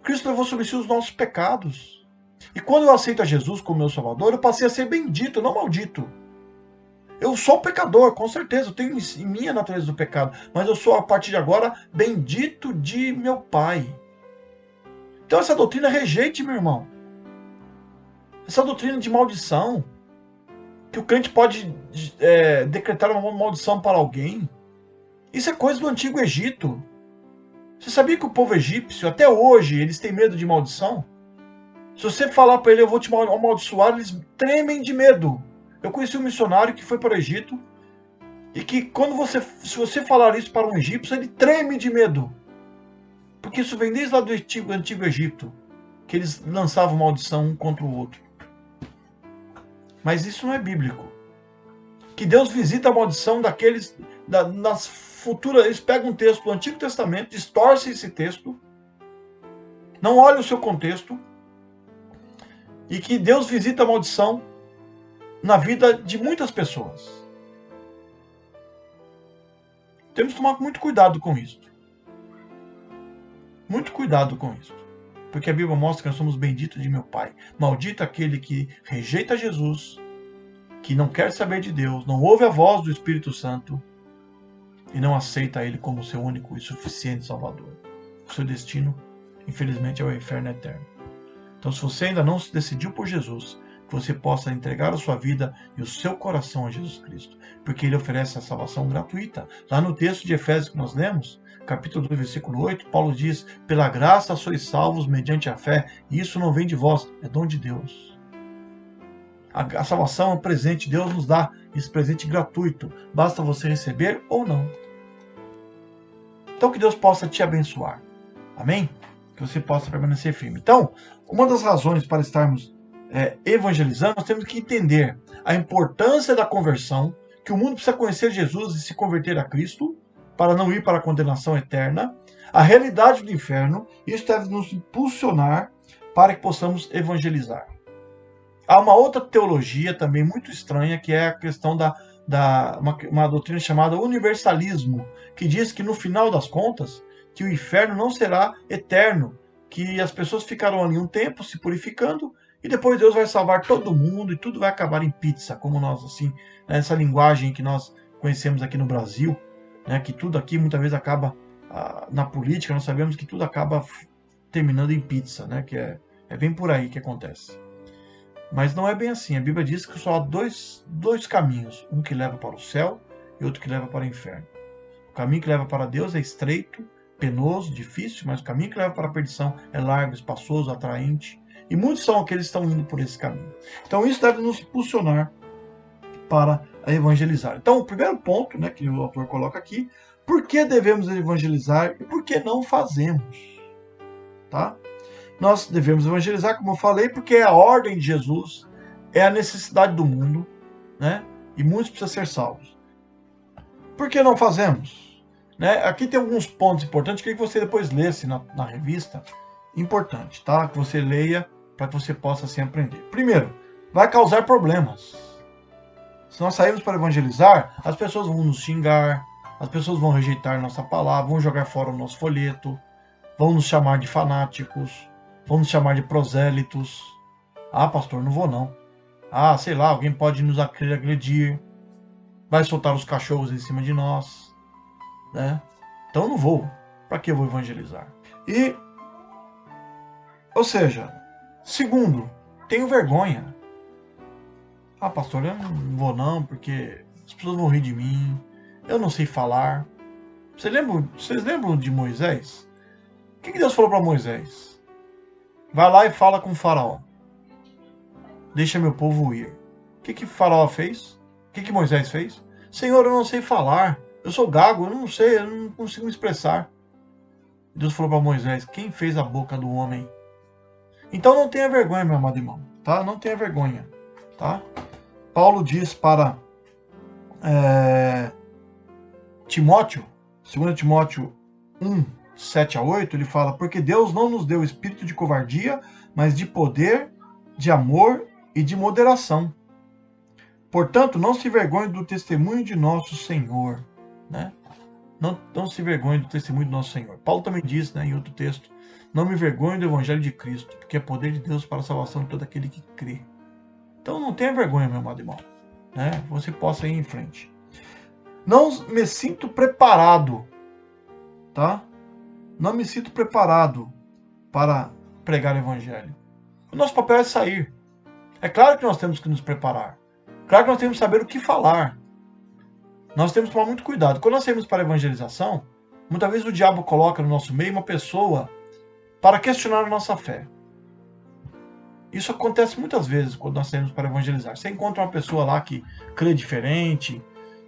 Cristo levou sobre si os nossos pecados. E quando eu aceito a Jesus como meu Salvador, eu passei a ser bendito, não maldito. Eu sou pecador, com certeza, eu tenho em mim a natureza do pecado, mas eu sou, a partir de agora, bendito de meu Pai. Então essa doutrina rejeite, meu irmão. Essa doutrina de maldição, que o crente pode decretar uma maldição para alguém, isso é coisa do Antigo Egito. Você sabia que o povo egípcio, até hoje, eles têm medo de maldição? Se você falar para ele, eu vou te amaldiçoar, eles tremem de medo. Eu conheci um missionário que foi para o Egito e que se você falar isso para um egípcio, ele treme de medo. Porque isso vem desde lá do Antigo Egito, que eles lançavam maldição um contra o outro. Mas isso não é bíblico. Que Deus visita a maldição daqueles, nas futuras, eles pegam um texto do Antigo Testamento, distorcem esse texto, não olham o seu contexto, e que Deus visita a maldição na vida de muitas pessoas. Temos que tomar muito cuidado com isso. Muito cuidado com isso. Porque a Bíblia mostra que nós somos benditos de meu Pai. Maldito aquele que rejeita Jesus, que não quer saber de Deus, não ouve a voz do Espírito Santo e não aceita Ele como seu único e suficiente Salvador. O seu destino, infelizmente, é o inferno eterno. Então, se você ainda não se decidiu por Jesus, que você possa entregar a sua vida e o seu coração a Jesus Cristo, porque Ele oferece a salvação gratuita. Lá no texto de Efésios que nós lemos, capítulo 2, versículo 8, Paulo diz: pela graça sois salvos mediante a fé, e isso não vem de vós, é dom de Deus. A salvação é um presente, Deus nos dá esse presente gratuito, basta você receber ou não. Então que Deus possa te abençoar, amém? Que você possa permanecer firme. Então, uma das razões para estarmos evangelizando, nós temos que entender a importância da conversão, que o mundo precisa conhecer Jesus e se converter a Cristo, para não ir para a condenação eterna, a realidade do inferno. Isso deve nos impulsionar para que possamos evangelizar. Há uma outra teologia também muito estranha, que é a questão uma doutrina chamada universalismo, que diz que no final das contas, que o inferno não será eterno, que as pessoas ficarão ali um tempo se purificando, e depois Deus vai salvar todo mundo e tudo vai acabar em pizza, como nós, assim, essa linguagem que nós conhecemos aqui no Brasil, né, que tudo aqui muitas vezes acaba, na política, nós sabemos que tudo acaba terminando em pizza, né, que é bem por aí que acontece. Mas não é bem assim. A Bíblia diz que só há dois caminhos, um que leva para o céu e outro que leva para o inferno. O caminho que leva para Deus é estreito, penoso, difícil, mas o caminho que leva para a perdição é largo, espaçoso, atraente. E muitos são aqueles que estão indo por esse caminho. Então isso deve nos impulsionar para evangelizar. Então o primeiro ponto, né, que o autor coloca aqui: por que devemos evangelizar e por que não fazemos? Tá? Nós devemos evangelizar, como eu falei, porque é a ordem de Jesus, é a necessidade do mundo, né? E muitos precisam ser salvos. Por que não fazemos? Né? Aqui tem alguns pontos importantes, queria que você depois lesse na revista. Importante, tá? Que você leia para que você possa assim aprender. Primeiro, vai causar problemas. Se nós sairmos para evangelizar, as pessoas vão nos xingar, as pessoas vão rejeitar nossa palavra, vão jogar fora o nosso folheto, vão nos chamar de fanáticos, vão nos chamar de prosélitos. Ah, pastor, não vou não. Ah, sei lá, alguém pode nos agredir, vai soltar os cachorros em cima de nós, né? Então eu não vou. Para que eu vou evangelizar? Ou seja, segundo, tenho vergonha. Ah, pastor, eu não vou não, porque as pessoas vão rir de mim, eu não sei falar. Vocês lembram de Moisés? O que Deus falou para Moisés? Vai lá e fala com o faraó. Deixa meu povo ir. O que faraó fez? O que Moisés fez? Senhor, eu não sei falar. Eu sou gago, eu não sei, eu não consigo me expressar. Deus falou para Moisés: quem fez a boca do homem? Então não tenha vergonha, meu amado irmão. Tá? Não tenha vergonha. Tá? Paulo diz para Timóteo, 2 Timóteo 1, 7 a 8, ele fala: porque Deus não nos deu espírito de covardia, mas de poder, de amor e de moderação. Portanto, não se envergonhe do testemunho de nosso Senhor. Né? Não se envergonhe do testemunho do nosso Senhor. Paulo também diz, né, em outro texto, não me envergonhe do evangelho de Cristo, porque é poder de Deus para a salvação de todo aquele que crê. Então não tenha vergonha, meu amado irmão, né? Você possa ir em frente. Não me sinto preparado, tá? Não me sinto preparado para pregar o evangelho. O nosso papel é sair. É claro que nós temos que nos preparar. Claro que nós temos que saber o que falar. Nós temos que tomar muito cuidado. Quando nós saímos para a evangelização, muitas vezes o diabo coloca no nosso meio uma pessoa para questionar a nossa fé. Isso acontece muitas vezes quando nós saímos para evangelizar. Você encontra uma pessoa lá que crê diferente,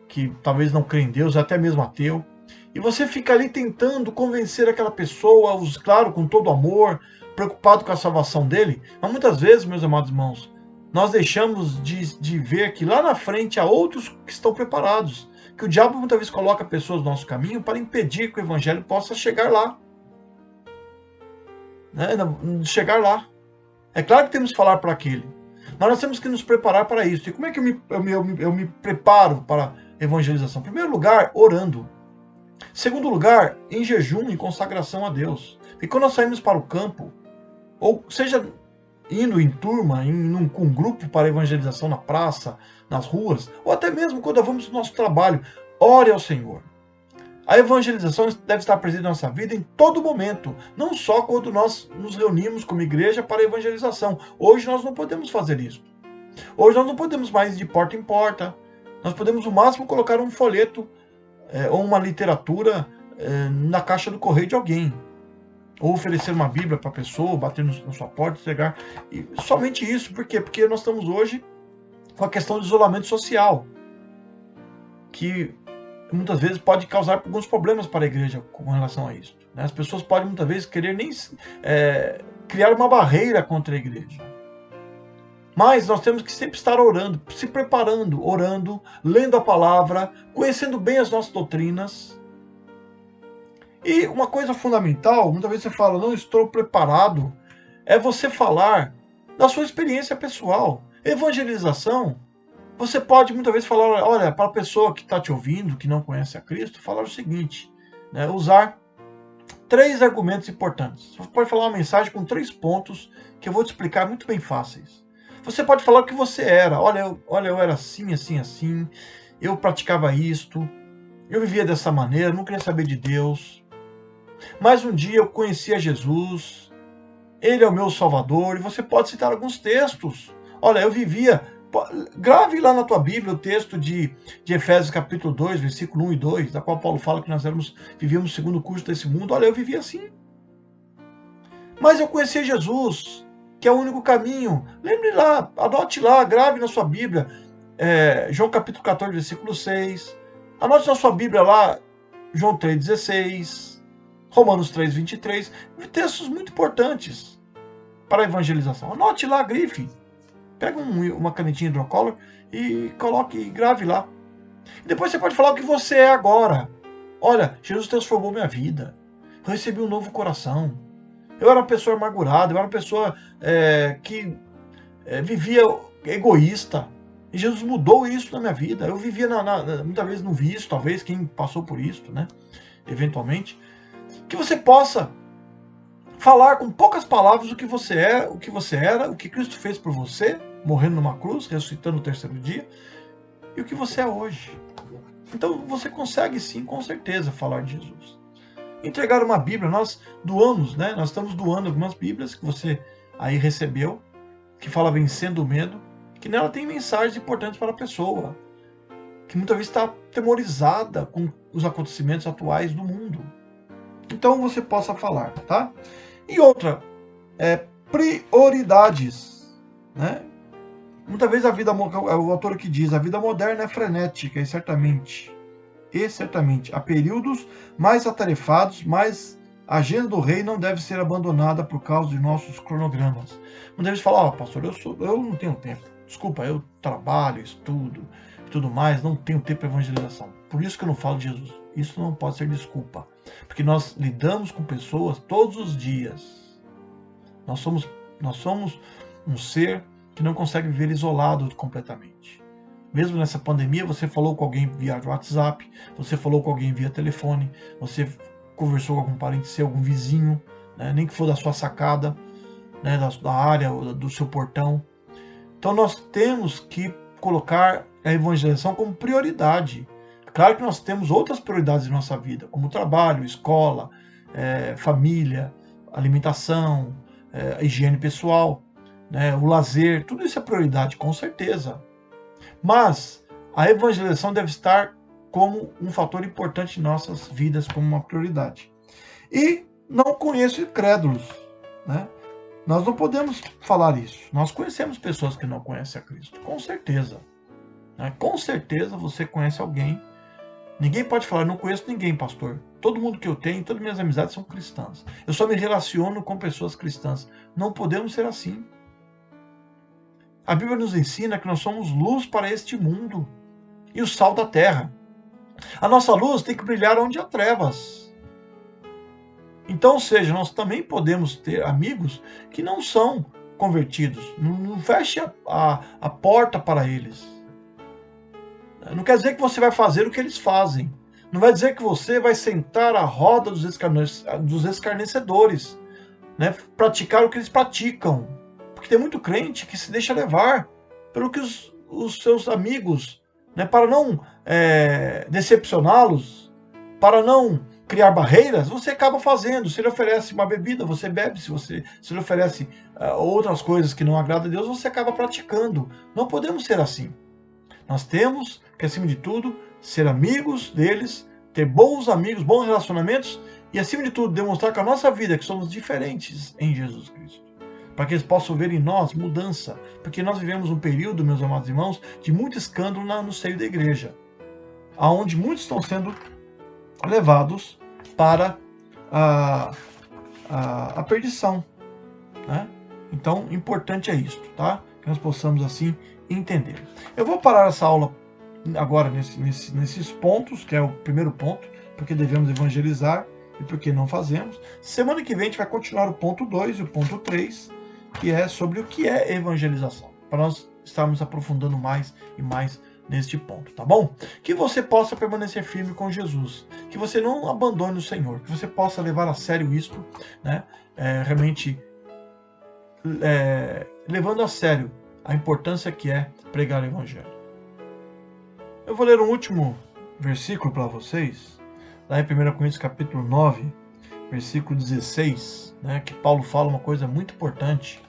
que talvez não crê em Deus, até mesmo ateu, e você fica ali tentando convencer aquela pessoa, claro, com todo amor, preocupado com a salvação dele, mas muitas vezes, meus amados irmãos, nós deixamos de ver que lá na frente há outros que estão preparados, que o diabo muitas vezes coloca pessoas no nosso caminho para impedir que o evangelho possa chegar lá. Né? Chegar lá. É claro que temos que falar para aquele. Mas nós temos que nos preparar para isso. E como é que eu me preparo para a evangelização? Em primeiro lugar, orando. Segundo lugar, em jejum e consagração a Deus. E quando nós saímos para o campo, ou seja, indo em turma, com um grupo para evangelização na praça, nas ruas, ou até mesmo quando vamos no nosso trabalho, ore ao Senhor. A evangelização deve estar presente na nossa vida em todo momento, não só quando nós nos reunimos como igreja para a evangelização. Hoje nós não podemos fazer isso. Hoje nós não podemos mais ir de porta em porta. Nós podemos, no máximo, colocar um folheto ou uma literatura na caixa do correio de alguém. Ou oferecer uma Bíblia para a pessoa, bater na sua porta, entregar. E somente isso. Por quê? Porque nós estamos hoje com a questão do isolamento social, que muitas vezes pode causar alguns problemas para a igreja com relação a isso. As pessoas podem muitas vezes querer nem criar uma barreira contra a igreja. Mas nós temos que sempre estar orando, se preparando, orando, lendo a palavra, conhecendo bem as nossas doutrinas. E uma coisa fundamental, muitas vezes você fala, não estou preparado, é você falar da sua experiência pessoal. Evangelização, você pode muitas vezes falar, olha, para a pessoa que está te ouvindo, que não conhece a Cristo, falar o seguinte, né, usar 3 argumentos importantes. Você pode falar uma mensagem com 3 pontos que eu vou te explicar muito bem fáceis. Você pode falar o que você era. Olha, eu era assim, assim, assim. Eu praticava isto. Eu vivia dessa maneira, não queria saber de Deus. Mas um dia eu conheci a Jesus. Ele é o meu Salvador. E você pode citar alguns textos. Olha, eu vivia... Grave lá na tua Bíblia o texto de Efésios capítulo 2, versículo 1 e 2, da qual Paulo fala que nós vivíamos o segundo curso desse mundo. Olha, eu vivia assim. Mas eu conheci Jesus, que é o único caminho. Lembre lá, anote lá, grave na sua Bíblia, João capítulo 14, versículo 6. Anote na sua Bíblia lá, João 3,16, Romanos 3,23. Textos muito importantes para a evangelização. Anote lá, grife. Pega uma canetinha hidrocolor e coloque e grave lá. E depois você pode falar o que você é agora. Olha, Jesus transformou minha vida. Eu recebi um novo coração. Eu era uma pessoa amargurada, eu era uma pessoa que vivia egoísta. E Jesus mudou isso na minha vida. Eu vivia, muitas vezes, no vício, talvez, quem passou por isso, né? Eventualmente. Que você possa falar com poucas palavras o que você é, o que você era, o que Cristo fez por você, morrendo numa cruz, ressuscitando no 3º dia, e o que você é hoje. Então você consegue sim, com certeza, falar de Jesus. Entregar uma Bíblia, nós doamos, né? Nós estamos doando algumas Bíblias que você aí recebeu, que fala Vencendo o Medo, que nela tem mensagens importantes para a pessoa, que muitas vezes está atemorizada com os acontecimentos atuais do mundo. Então você possa falar, tá? E outra, prioridades, né? Muitas vezes o autor que diz, a vida moderna é frenética, e certamente, há períodos mais atarefados, mas a agenda do rei não deve ser abandonada por causa de nossos cronogramas. Muitas vezes fala, pastor, eu não tenho tempo. Desculpa, eu trabalho, estudo e tudo mais, não tenho tempo para evangelização. Por isso que eu não falo de Jesus. Isso não pode ser desculpa. Porque nós lidamos com pessoas todos os dias. Nós somos um ser que não consegue viver isolado completamente. Mesmo nessa pandemia, você falou com alguém via WhatsApp, você falou com alguém via telefone, você conversou com algum parente seu, algum vizinho, né? Nem que for da sua sacada, né? Da área, do seu portão. Então nós temos que colocar a evangelização como prioridade. Claro que nós temos outras prioridades em nossa vida, como trabalho, escola, família, alimentação, higiene pessoal, né? O lazer, tudo isso é prioridade, com certeza. Mas a evangelização deve estar como um fator importante em nossas vidas, como uma prioridade. E não conheço incrédulos, né? Nós não podemos falar isso. Nós conhecemos pessoas que não conhecem a Cristo, com certeza. Né? Com certeza você conhece alguém. Ninguém pode falar, não conheço ninguém, pastor. Todo mundo que eu tenho, todas minhas amizades são cristãs. Eu só me relaciono com pessoas cristãs. Não podemos ser assim. A Bíblia nos ensina que nós somos luz para este mundo e o sal da terra. A nossa luz tem que brilhar onde há trevas. Então, ou seja, nós também podemos ter amigos que não são convertidos. Não feche a porta para eles. Não quer dizer que você vai fazer o que eles fazem. Não vai dizer que você vai sentar à roda dos escarnecedores, né? Praticar o que eles praticam. Porque tem muito crente que se deixa levar pelo que os seus amigos, né, para não decepcioná-los, para não criar barreiras, você acaba fazendo. Se ele oferece uma bebida, você bebe. Se ele oferece outras coisas que não agradam a Deus, você acaba praticando. Não podemos ser assim. Nós temos que, acima de tudo, ser amigos deles, ter bons amigos, bons relacionamentos e, acima de tudo, demonstrar com a nossa vida que somos diferentes em Jesus Cristo. Para que eles possam ver em nós mudança. Porque nós vivemos um período, meus amados irmãos, de muito escândalo no seio da igreja. Onde muitos estão sendo levados para a perdição. Né? Então, importante é isso, tá? Que nós possamos, assim, entender. Eu vou parar essa aula agora nesses pontos, que é o primeiro ponto, porque devemos evangelizar e porque não fazemos. Semana que vem a gente vai continuar o ponto 2 e o ponto 3, que é sobre o que é evangelização, para nós estarmos aprofundando mais e mais neste ponto, tá bom? Que você possa permanecer firme com Jesus, que você não abandone o Senhor, que você possa levar a sério isto, né? Realmente levando a sério a importância que é pregar o Evangelho. Eu vou ler um último versículo para vocês, lá em 1 Coríntios capítulo 9, versículo 16, né, que Paulo fala uma coisa muito importante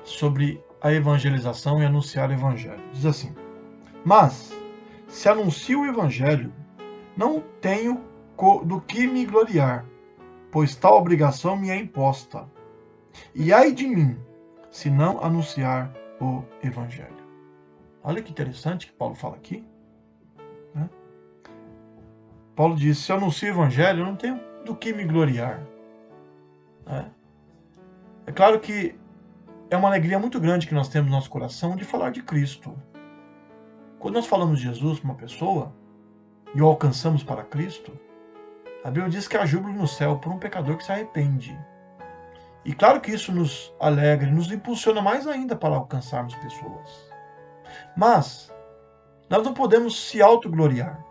sobre a evangelização e anunciar o Evangelho. Diz assim: mas, se anuncio o Evangelho, não tenho do que me gloriar, pois tal obrigação me é imposta. E ai de mim, se não anunciar o Evangelho. Olha que interessante que Paulo fala aqui. Né? Paulo diz, se eu anuncio o Evangelho, eu não tenho do que me gloriar. Né? É claro que é uma alegria muito grande que nós temos no nosso coração de falar de Cristo. Quando nós falamos de Jesus para uma pessoa e o alcançamos para Cristo, a Bíblia diz que há júbilo no céu por um pecador que se arrepende. E claro que isso nos alegra e nos impulsiona mais ainda para alcançarmos pessoas. Mas nós não podemos se autogloriar.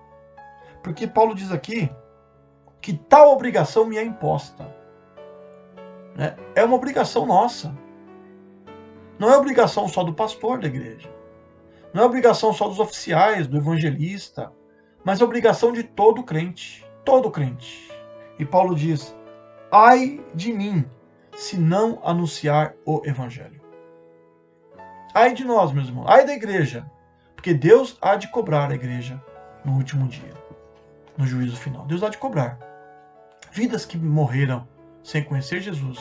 Porque Paulo diz aqui que tal obrigação me é imposta. Né? É uma obrigação nossa. Não é obrigação só do pastor da igreja. Não é obrigação só dos oficiais, do evangelista. Mas é obrigação de todo crente. Todo crente. E Paulo diz, ai de mim, se não anunciar o Evangelho. Ai de nós, meus irmãos. Ai da igreja. Porque Deus há de cobrar a igreja no último dia. No juízo final. Deus há de cobrar. Vidas que morreram sem conhecer Jesus.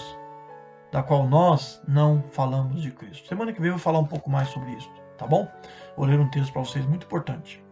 Da qual nós não falamos de Cristo. Semana que vem eu vou falar um pouco mais sobre isso. Tá bom? Vou ler um texto para vocês muito importante.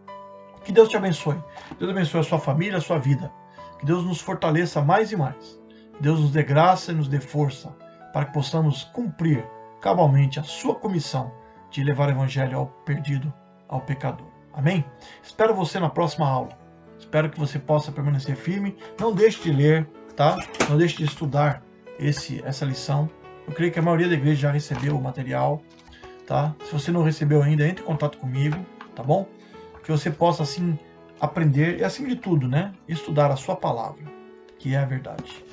Que Deus te abençoe. Deus abençoe a sua família, a sua vida. Que Deus nos fortaleça mais e mais. Deus nos dê graça e nos dê força para que possamos cumprir cabalmente a sua comissão de levar o Evangelho ao perdido, ao pecador. Amém? Espero você na próxima aula. Espero que você possa permanecer firme. Não deixe de ler, tá? Não deixe de estudar essa lição. Eu creio que a maioria da igreja já recebeu o material, tá? Se você não recebeu ainda, entre em contato comigo, tá bom? Que você possa, assim, aprender e, acima de tudo, né, estudar a sua palavra, que é a verdade.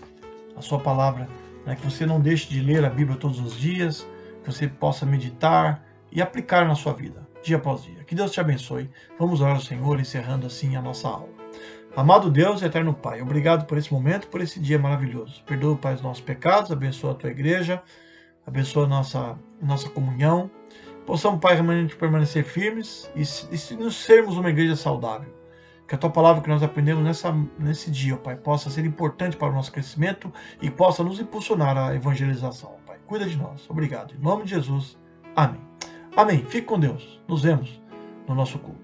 A sua palavra, né, que você não deixe de ler a Bíblia todos os dias, que você possa meditar e aplicar na sua vida, dia após dia. Que Deus te abençoe. Vamos orar ao Senhor, encerrando assim a nossa aula. Amado Deus e eterno Pai, obrigado por esse momento, por esse dia maravilhoso. Perdoa, Pai, os nossos pecados, abençoa a Tua igreja, abençoa a nossa comunhão. Possamos, Pai, realmente permanecer firmes e sermos uma igreja saudável. Que a Tua palavra que nós aprendemos nesse dia, Pai, possa ser importante para o nosso crescimento e possa nos impulsionar à evangelização, Pai. Cuida de nós. Obrigado. Em nome de Jesus. Amém. Amém. Fique com Deus. Nos vemos no nosso culto.